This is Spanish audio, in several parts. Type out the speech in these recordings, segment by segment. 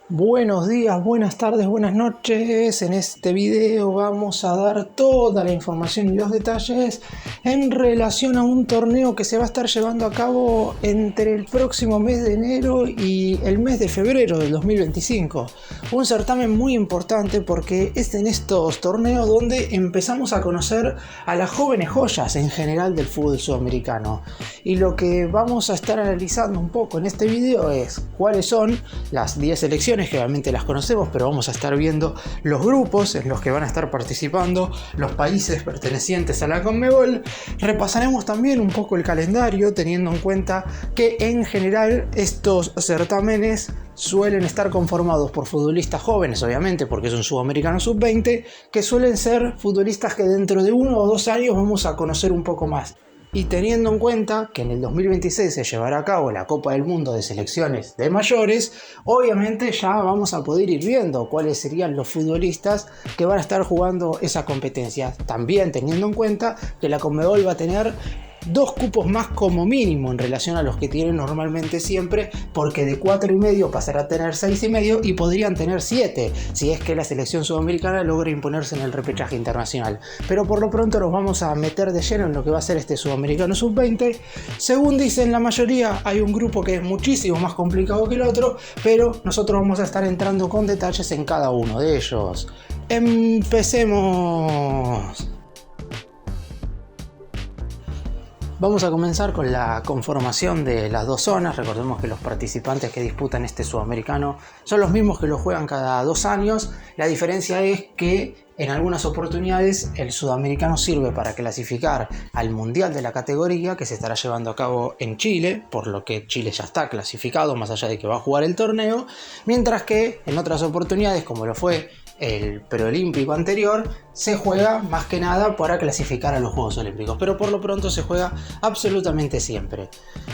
Buenos días, buenas tardes, buenas noches. En este video vamos a dar toda la información y los detalles en relación a un torneo que se va a estar llevando a cabo entre el próximo mes de enero y el mes de febrero del 2025. Un certamen muy importante porque es en estos torneos donde empezamos a conocer a las jóvenes joyas en general del fútbol sudamericano. Y lo que vamos a estar analizando un poco en este video es cuáles son las 10 selecciones, que obviamente las conocemos, pero vamos a estar viendo los grupos en los que van a estar participando los países pertenecientes a la Conmebol. Repasaremos también un poco el calendario, teniendo en cuenta que en general estos certámenes suelen estar conformados por futbolistas jóvenes, obviamente, porque es un sudamericano sub-20, que suelen ser futbolistas que dentro de 1 o 2 años vamos a conocer un poco más. Y teniendo en cuenta que en el 2026 se llevará a cabo la Copa del Mundo de selecciones de mayores, obviamente ya vamos a poder ir viendo cuáles serían los futbolistas que van a estar jugando esa competencia. También teniendo en cuenta que la Conmebol va a tener 2 cupos más como mínimo en relación a los que tienen normalmente siempre, porque de 4,5 pasará a tener 6,5 y podrían tener 7 si es que la selección sudamericana logra imponerse en el repechaje internacional. Pero por lo pronto nos vamos a meter de lleno en lo que va a ser este sudamericano sub-20. Según dicen la mayoría, hay un grupo que es muchísimo más complicado que el otro, pero nosotros vamos a estar entrando con detalles en cada uno de ellos. ¡Empecemos! Vamos a comenzar con la conformación de las 2 zonas. Recordemos que los participantes que disputan este sudamericano son los mismos que lo juegan cada 2 años. La diferencia es que en algunas oportunidades el sudamericano sirve para clasificar al mundial de la categoría, que se estará llevando a cabo en Chile, por lo que Chile ya está clasificado más allá de que va a jugar el torneo, mientras que en otras oportunidades, como lo fue el preolímpico anterior, se juega más que nada para clasificar a los Juegos Olímpicos, pero por lo pronto se juega absolutamente siempre.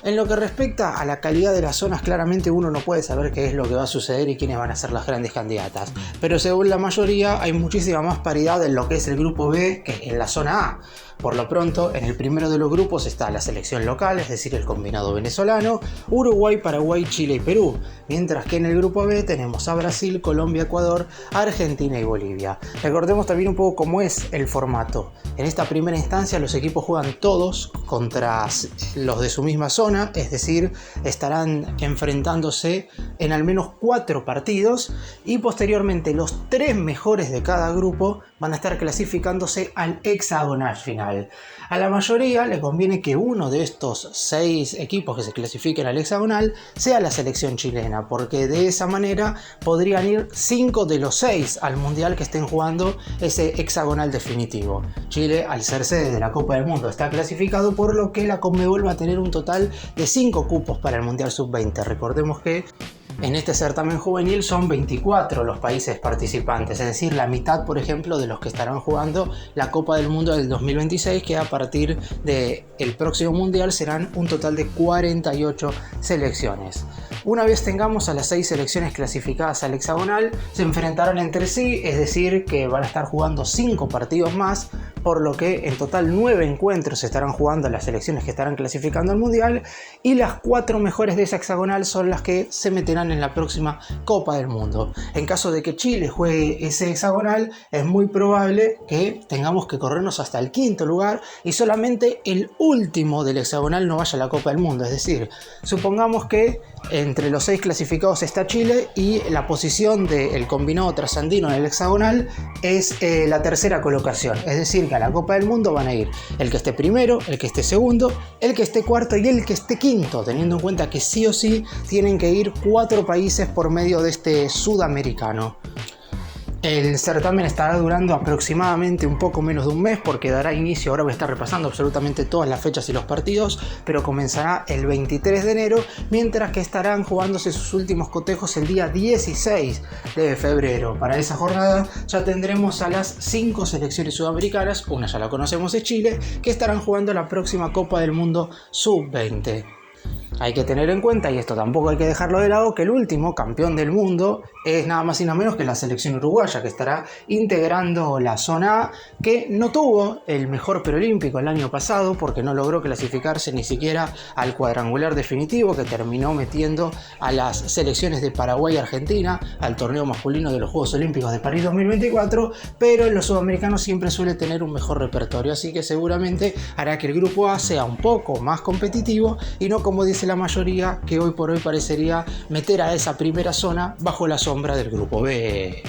En lo que respecta a la calidad de las zonas, claramente uno no puede saber qué es lo que va a suceder y quiénes van a ser las grandes candidatas, pero según la mayoría hay muchísima más paridad en lo que es el grupo B que en la zona A. Por lo pronto, en el primero de los grupos está la selección local, es decir, el combinado venezolano, Uruguay, Paraguay, Chile y Perú, mientras que en el grupo B tenemos a Brasil, Colombia, Ecuador, Argentina y Bolivia. Recordemos también un poco cómo es el formato. En esta primera instancia los equipos juegan todos contra los de su misma zona, es decir, estarán enfrentándose en al menos 4 partidos y posteriormente los 3 mejores de cada grupo van a estar clasificándose al hexagonal final. A la mayoría le conviene que uno de estos 6 equipos que se clasifiquen al hexagonal sea la selección chilena, porque de esa manera podrían ir 5 de los 6 al mundial que estén jugando ese hexagonal definitivo. Chile, al ser sede de la Copa del Mundo, está clasificado, por lo que la Conmebol va a tener un total de 5 cupos para el mundial sub-20. Recordemos que en este certamen juvenil son 24 los países participantes, es decir, la mitad, por ejemplo, de los que estarán jugando la Copa del Mundo del 2026, que a partir del próximo mundial serán un total de 48 selecciones. Una vez tengamos a las 6 selecciones clasificadas al hexagonal, se enfrentarán entre sí, es decir, que van a estar jugando 5 partidos más, por lo que en total 9 encuentros se estarán jugando las selecciones que estarán clasificando al mundial, y las 4 mejores de esa hexagonal son las que se meterán en la próxima Copa del Mundo. En caso de que Chile juegue ese hexagonal, es muy probable que tengamos que corrernos hasta el 5.º lugar y solamente el último del hexagonal no vaya a la Copa del Mundo. Es decir, supongamos que entre los 6 clasificados está Chile y la posición del combinado trasandino en el hexagonal es la 3.ª colocación. Es decir, que a la Copa del Mundo van a ir el que esté primero, el que esté segundo, el que esté cuarto y el que esté quinto, teniendo en cuenta que sí o sí tienen que ir 4 países por medio de este sudamericano. El certamen estará durando aproximadamente un poco menos de un mes, porque dará inicio, ahora voy a estar repasando absolutamente todas las fechas y los partidos, pero comenzará el 23 de enero, mientras que estarán jugándose sus últimos cotejos el día 16 de febrero. Para esa jornada ya tendremos a las 5 selecciones sudamericanas, una ya la conocemos, de Chile, que estarán jugando la próxima Copa del Mundo sub-20. Hay que tener en cuenta, y esto tampoco hay que dejarlo de lado, que el último campeón del mundo es nada más y nada menos que la selección uruguaya, que estará integrando la zona A, que no tuvo el mejor preolímpico el año pasado porque no logró clasificarse ni siquiera al cuadrangular definitivo, que terminó metiendo a las selecciones de Paraguay y Argentina al torneo masculino de los Juegos Olímpicos de París 2024, pero en los sudamericanos siempre suele tener un mejor repertorio, así que seguramente hará que el grupo A sea un poco más competitivo y no, como dice la mayoría, que hoy por hoy parecería meter a esa primera zona bajo la sombra del grupo B.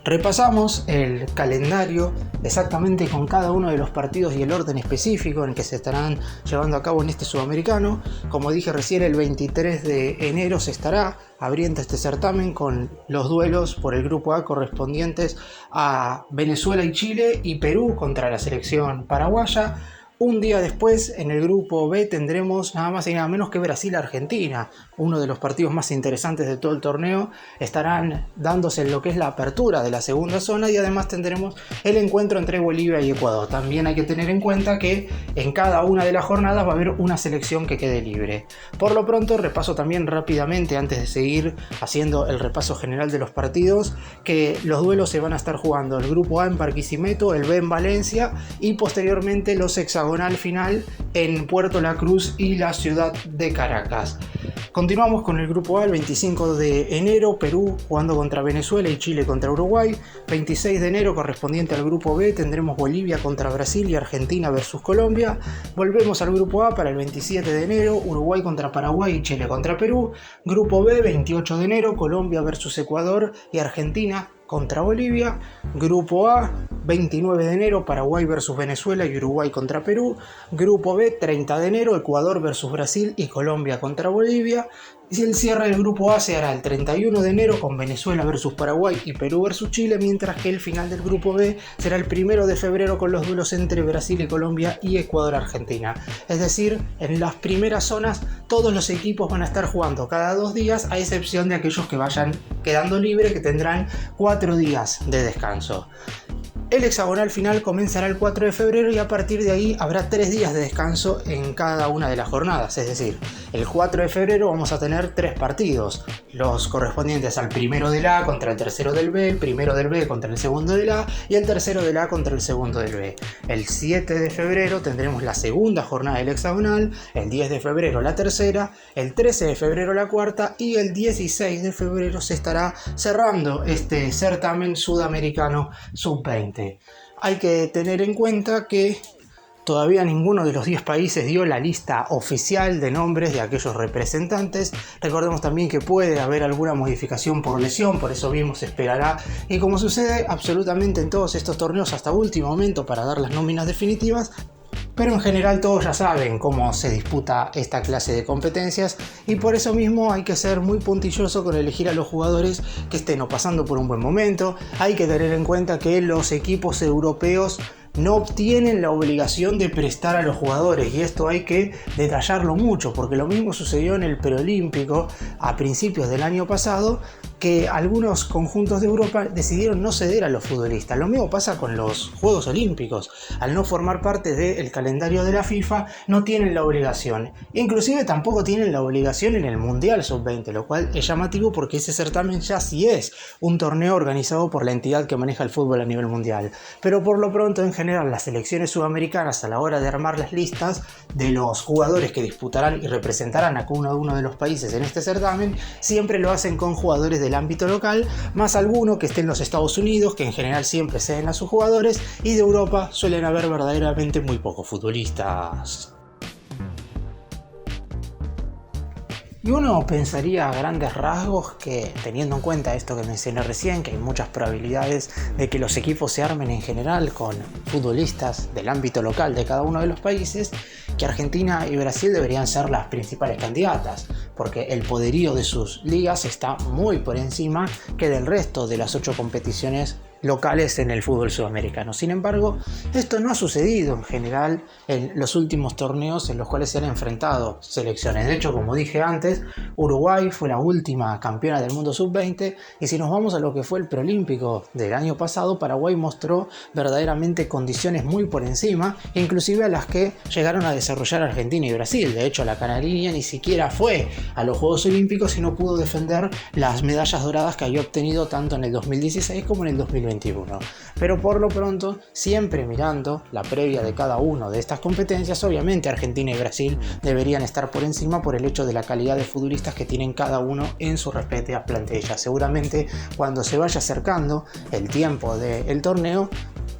Repasamos el calendario exactamente con cada uno de los partidos y el orden específico en que se estarán llevando a cabo en este sudamericano. Como dije recién, el 23 de enero se estará abriendo este certamen con los duelos por el grupo A correspondientes a Venezuela y Chile y Perú contra la selección paraguaya. Un día después, en el grupo B, tendremos nada más y nada menos que Brasil-Argentina, uno de los partidos más interesantes de todo el torneo. Estarán dándose en lo que es la apertura de la segunda zona y además tendremos el encuentro entre Bolivia y Ecuador. También hay que tener en cuenta que en cada una de las jornadas va a haber una selección que quede libre. Por lo pronto, repaso también rápidamente, antes de seguir haciendo el repaso general de los partidos, que los duelos se van a estar jugando el grupo A en Barquisimeto, el B en Valencia y posteriormente los hexagonales final en Puerto La Cruz y la ciudad de Caracas. Continuamos con el grupo A el 25 de enero, Perú jugando contra Venezuela y Chile contra Uruguay. 26 de enero, correspondiente al grupo B, tendremos Bolivia contra Brasil y Argentina versus Colombia. Volvemos al grupo A para el 27 de enero, Uruguay contra Paraguay y Chile contra Perú. Grupo B, 28 de enero, Colombia versus Ecuador y Argentina contra Bolivia. Grupo A, 29 de enero, Paraguay versus Venezuela y Uruguay contra Perú. Grupo B, 30 de enero, Ecuador versus Brasil y Colombia contra Bolivia. Y el cierre del grupo A se hará el 31 de enero con Venezuela versus Paraguay y Perú versus Chile, mientras que el final del grupo B será el 1 de febrero con los duelos entre Brasil y Colombia y Ecuador-Argentina. Es decir, en las primeras zonas todos los equipos van a estar jugando cada 2 días, a excepción de aquellos que vayan quedando libres, que tendrán 4 días de descanso. El hexagonal final comenzará el 4 de febrero y a partir de ahí habrá 3 días de descanso en cada una de las jornadas. Es decir, el 4 de febrero vamos a tener 3 partidos, los correspondientes al primero del A contra el tercero del B, el primero del B contra el segundo del A y el tercero del A contra el segundo del B. El 7 de febrero tendremos la segunda jornada del hexagonal, el 10 de febrero la tercera, el 13 de febrero la cuarta y el 16 de febrero se estará cerrando este certamen sudamericano sub-20. Hay que tener en cuenta que todavía ninguno de los 10 países dio la lista oficial de nombres de aquellos representantes. Recordemos también que puede haber alguna modificación por lesión, por eso mismo se esperará. Y como sucede absolutamente en todos estos torneos hasta último momento para dar las nóminas definitivas, pero en general todos ya saben cómo se disputa esta clase de competencias y por eso mismo hay que ser muy puntilloso con elegir a los jugadores que estén o pasando por un buen momento. Hay que tener en cuenta que los equipos europeos no tienen la obligación de prestar a los jugadores y esto hay que detallarlo mucho, porque lo mismo sucedió en el preolímpico a principios del año pasado, que algunos conjuntos de Europa decidieron no ceder a los futbolistas. Lo mismo pasa con los Juegos Olímpicos. Al no formar parte del calendario de la FIFA, no tienen la obligación. Inclusive tampoco tienen la obligación en el Mundial Sub-20, lo cual es llamativo porque ese certamen ya sí es un torneo organizado por la entidad que maneja el fútbol a nivel mundial. Pero por lo pronto, en general, las selecciones sudamericanas, a la hora de armar las listas de los jugadores que disputarán y representarán a cada uno de los países en este certamen, siempre lo hacen con jugadores del ámbito local, más alguno que esté en los Estados Unidos, que en general siempre ceden a sus jugadores, y de Europa suelen haber verdaderamente muy pocos futbolistas. Y uno pensaría a grandes rasgos que, teniendo en cuenta esto que mencioné recién, que hay muchas probabilidades de que los equipos se armen en general con futbolistas del ámbito local de cada uno de los países, que Argentina y Brasil deberían ser las principales candidatas, porque el poderío de sus ligas está muy por encima que del resto de las 8 competiciones locales en el fútbol sudamericano. Sin embargo, esto no ha sucedido en general en los últimos torneos en los cuales se han enfrentado selecciones. De hecho, como dije antes, Uruguay fue la última campeona del mundo sub-20, y si nos vamos a lo que fue el preolímpico del año pasado, Paraguay mostró verdaderamente condiciones muy por encima, inclusive a las que llegaron a desarrollar Argentina y Brasil. De hecho, la canariña ni siquiera fue a los Juegos Olímpicos y no pudo defender las medallas doradas que había obtenido tanto en el 2016 como en el 2021. Pero por lo pronto, siempre mirando la previa de cada una de estas competencias, obviamente Argentina y Brasil deberían estar por encima por el hecho de la calidad de futbolistas que tienen cada uno en su respectiva plantilla. Seguramente cuando se vaya acercando el tiempo del torneo,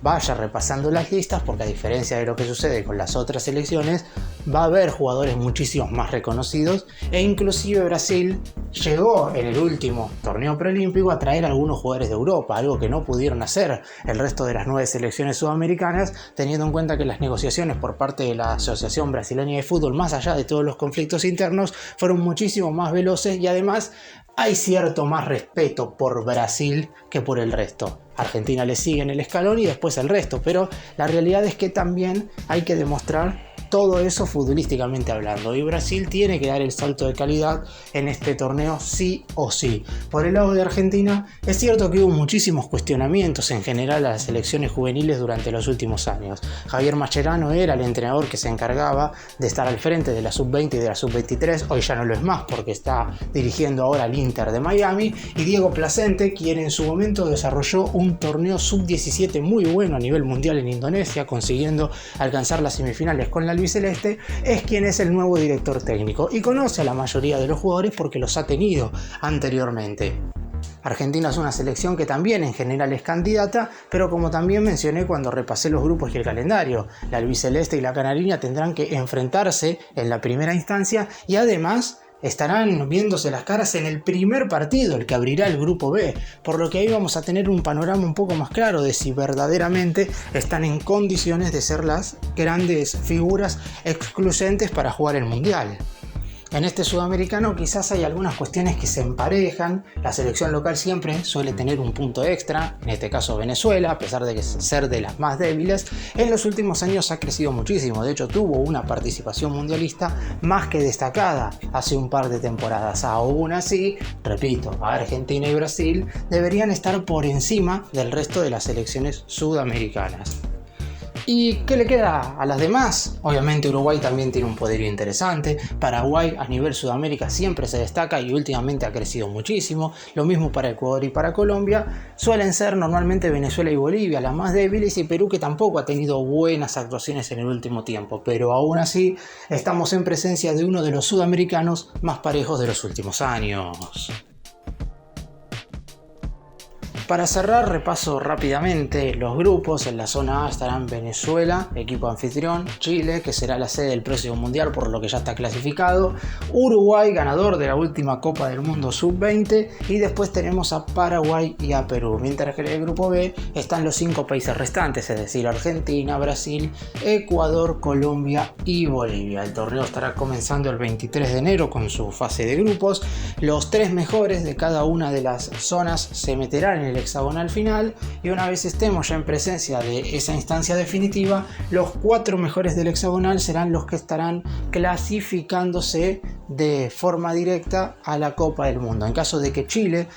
vaya repasando las listas, porque a diferencia de lo que sucede con las otras selecciones, va a haber jugadores muchísimos más reconocidos, e inclusive Brasil llegó en el último torneo preolímpico a traer a algunos jugadores de Europa, algo que no pudieron hacer el resto de las 9 selecciones sudamericanas, teniendo en cuenta que las negociaciones por parte de la Asociación Brasileña de Fútbol, más allá de todos los conflictos internos, fueron muchísimo más veloces, y además hay cierto más respeto por Brasil que por el resto. Argentina le sigue en el escalón y después el resto, pero la realidad es que también hay que demostrar todo eso futbolísticamente hablando, y Brasil tiene que dar el salto de calidad en este torneo sí o sí. Por el lado de Argentina, es cierto que hubo muchísimos cuestionamientos en general a las selecciones juveniles durante los últimos años. Javier Mascherano era el entrenador que se encargaba de estar al frente de la sub-20 y de la sub-23, hoy ya no lo es más porque está dirigiendo ahora al Inter de Miami, y Diego Placente, quien en su momento desarrolló un torneo sub-17 muy bueno a nivel mundial en Indonesia, consiguiendo alcanzar las semifinales con la albiceleste, es quien es el nuevo director técnico y conoce a la mayoría de los jugadores porque los ha tenido anteriormente. Argentina es una selección que también en general es candidata, pero como también mencioné cuando repasé los grupos y el calendario, la albiceleste y la canariña tendrán que enfrentarse en la primera instancia, y además estarán viéndose las caras en el primer partido, el que abrirá el grupo B, por lo que ahí vamos a tener un panorama un poco más claro de si verdaderamente están en condiciones de ser las grandes figuras excluyentes para jugar el Mundial. En este sudamericano quizás hay algunas cuestiones que se emparejan. La selección local siempre suele tener un punto extra, en este caso Venezuela, a pesar de ser de las más débiles, en los últimos años ha crecido muchísimo. De hecho, tuvo una participación mundialista más que destacada hace un par de temporadas. Aún así, repito, Argentina y Brasil deberían estar por encima del resto de las selecciones sudamericanas. ¿Y qué le queda a las demás? Obviamente Uruguay también tiene un poderío interesante. Paraguay a nivel Sudamérica siempre se destaca y últimamente ha crecido muchísimo. Lo mismo para Ecuador y para Colombia. Suelen ser normalmente Venezuela y Bolivia las más débiles, y Perú, que tampoco ha tenido buenas actuaciones en el último tiempo. Pero aún así estamos en presencia de uno de los sudamericanos más parejos de los últimos años. Para cerrar, repaso rápidamente los grupos. En la zona A estarán Venezuela, equipo anfitrión, Chile, que será la sede del próximo mundial por lo que ya está clasificado, Uruguay, ganador de la última Copa del Mundo sub-20, y después tenemos a Paraguay y a Perú. Mientras que en el grupo B están los 5 países restantes, es decir, Argentina, Brasil, Ecuador, Colombia y Bolivia. El torneo estará comenzando el 23 de enero con su fase de grupos. Los 3 mejores de cada una de las zonas se meterán en el hexagonal final, y una vez estemos ya en presencia de esa instancia definitiva, los 4 mejores del hexagonal serán los que estarán clasificándose de forma directa a la Copa del Mundo. En caso de que Chile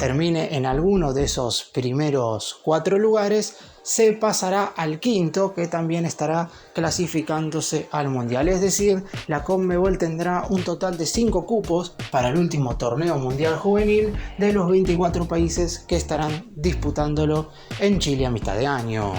termine en alguno de esos primeros 4 lugares, se pasará al quinto, que también estará clasificándose al Mundial. Es decir, la Conmebol tendrá un total de 5 cupos para el último torneo mundial juvenil de los 24 países que estarán disputándolo en Chile a mitad de año.